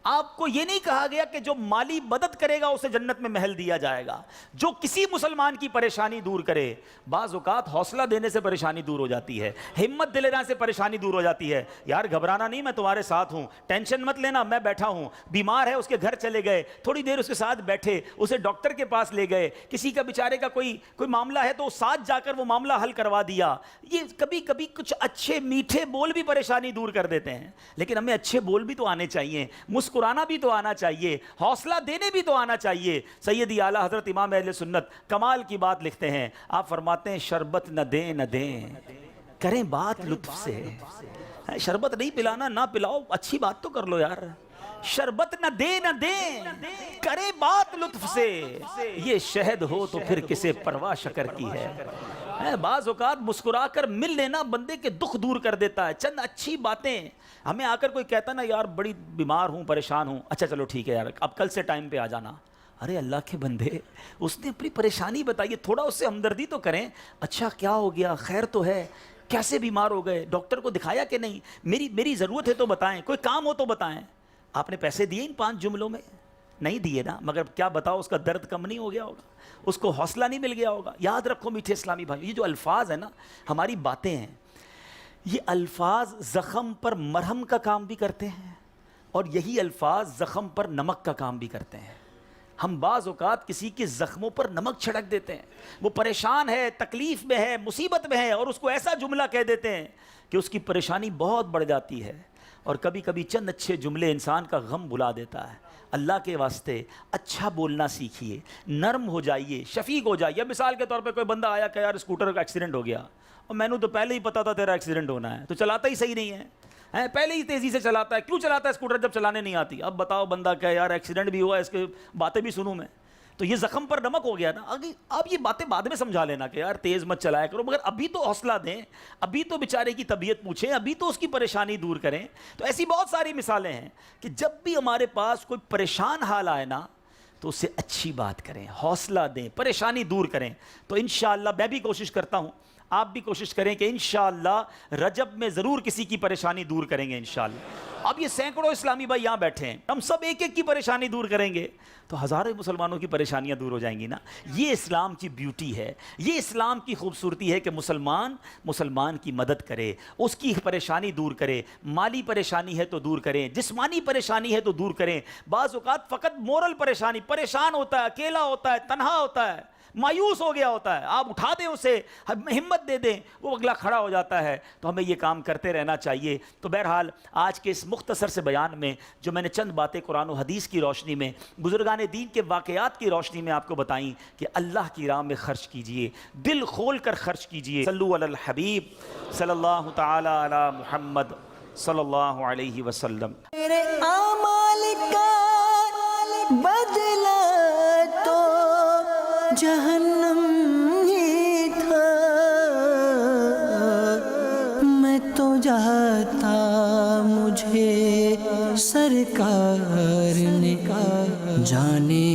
آپ کو یہ نہیں کہا گیا کہ جو مالی مدد کرے گا اسے جنت میں محل دیا جائے گا. جو کسی مسلمان کی پریشانی دور کرے، بعض اوقات حوصلہ دینے سے پریشانی دور ہو جاتی ہے، ہمت دلانے سے پریشانی دور ہو جاتی ہے. یار گھبرانا نہیں، میں تمہارے ساتھ ہوں، ٹینشن مت لینا، میں بیٹھا ہوں. بیمار ہے، اس کے گھر چلے گئے، تھوڑی دیر اس کے ساتھ بیٹھے، اسے ڈاکٹر کے پاس لے گئے. کسی کا بیچارے کا کوئی معاملہ ہے تو ساتھ جا کر وہ معاملہ حل کروا دیا. یہ کبھی کبھی کچھ اچھے میٹھے بول بھی پریشانی دور کر دیتے ہیں. لیکن ہمیں اچھے بول بھی تو آنے چاہیے، مسکرانا بھی تو آنا چاہیے، حوصلہ دینے بھی تو آنا چاہیے. سیدی اعلیٰ حضرت امام اہل سنت کمال کی بات لکھتے ہیں. آپ فرماتے ہیں شربت نہ دیں نہ دیں، کریں بات لطف سے. شربت نہیں پلانا، نہ پلاؤ، اچھی بات تو کر لو یار. شربت نہ دے نہ دیں، کریں بات لطف سے. یہ شہد ہو تو پھر کسے پرواہ شکر کی ہے. بعض اوقات مسکرا کر مل لینا بندے کے دکھ دور کر دیتا ہے. چند اچھی باتیں. ہمیں آ کر کوئی کہتا نا یار بڑی بیمار ہوں، پریشان ہوں، اچھا چلو ٹھیک ہے یار اب کل سے ٹائم پہ آ جانا. ارے اللہ کے بندے، اس نے اپنی پریشانی بتائی، تھوڑا اس سے ہمدردی تو کریں. اچھا کیا ہو گیا، خیر تو ہے، کیسے بیمار ہو گئے، ڈاکٹر کو دکھایا کہ نہیں، میری ضرورت ہے تو بتائیں، کوئی کام ہو تو بتائیں. آپ نے پیسے دیے ان 5 جملوں میں؟ نہیں دیے نا، مگر کیا بتاؤ اس کا درد کم نہیں ہو گیا ہوگا، اس کو حوصلہ نہیں مل گیا ہوگا. یاد رکھو میٹھے اسلامی بھائی، یہ جو الفاظ ہیں نا، ہماری باتیں ہیں، یہ الفاظ زخم پر مرہم کا کام بھی کرتے ہیں اور یہی الفاظ زخم پر نمک کا کام بھی کرتے ہیں. ہم بعض اوقات کسی کے زخموں پر نمک چھڑک دیتے ہیں. وہ پریشان ہے، تکلیف میں ہے، مصیبت میں ہے، اور اس کو ایسا جملہ کہہ دیتے ہیں کہ اس کی پریشانی بہت بڑھ جاتی ہے. اور کبھی کبھی چند اچھے جملے انسان کا غم بھلا دیتا ہے. اللہ کے واسطے اچھا بولنا سیکھیے، نرم ہو جائیے، شفیق ہو جائیے. مثال کے طور پہ کوئی بندہ آیا کہ یار اسکوٹر کا ایکسیڈنٹ ہو گیا، اور میں نے تو پہلے ہی پتا تھا تیرا ایکسیڈنٹ ہونا ہے، تو چلاتا ہی صحیح نہیں ہے، پہلے ہی تیزی سے چلاتا ہے. کیوں چلاتا ہے اسکوٹر جب چلانے نہیں آتی؟ اب بتاؤ بندہ کہ یار ایکسیڈنٹ بھی ہوا ہے، اس کے باتیں بھی سنوں میں، تو یہ زخم پر نمک ہو گیا نا. آپ یہ باتیں بعد میں سمجھا لینا کہ یار تیز مت چلایا کرو، مگر ابھی تو حوصلہ دیں، ابھی تو بیچارے کی طبیعت پوچھیں، ابھی تو اس کی پریشانی دور کریں. تو ایسی بہت ساری مثالیں ہیں کہ جب بھی ہمارے پاس کوئی پریشان حال آئے نا، تو اس سے اچھی بات کریں، حوصلہ دیں، پریشانی دور کریں. تو انشاءاللہ میں بھی کوشش کرتا ہوں، آپ بھی کوشش کریں کہ انشاءاللہ رجب میں ضرور کسی کی پریشانی دور کریں گے انشاءاللہ. اب یہ سینکڑوں اسلامی بھائی یہاں بیٹھے ہیں، ہم سب ایک ایک کی پریشانی دور کریں گے تو ہزاروں مسلمانوں کی پریشانیاں دور ہو جائیں گی نا. یہ اسلام کی بیوٹی ہے، یہ اسلام کی خوبصورتی ہے کہ مسلمان کی مدد کرے، اس کی پریشانی دور کرے. مالی پریشانی ہے تو دور کریں، جسمانی پریشانی ہے تو دور کریں. بعض اوقات فقط مورل پریشان ہوتا ہے، اکیلا ہوتا ہے، تنہا ہوتا ہے، مایوس ہو گیا ہوتا ہے، آپ اٹھا دیں اسے، ہمت دے دیں، وہ اگلا کھڑا ہو جاتا ہے. تو ہمیں یہ کام کرتے رہنا چاہیے. تو بہرحال آج کے اس مختصر سے بیان میں جو میں نے چند باتیں قرآن و حدیث کی روشنی میں، بزرگان دین کے واقعات کی روشنی میں آپ کو بتائیں کہ اللہ کی راہ میں خرچ کیجئے، دل کھول کر خرچ کیجئے. صلو علی الحبیب صلی اللہ تعالی علی محمد صلی اللہ علیہ وسلم. میرے اعمال کا بدلہ تو جہنم ہی تھا، میں تو جاتا مجھے سرکار نے جانے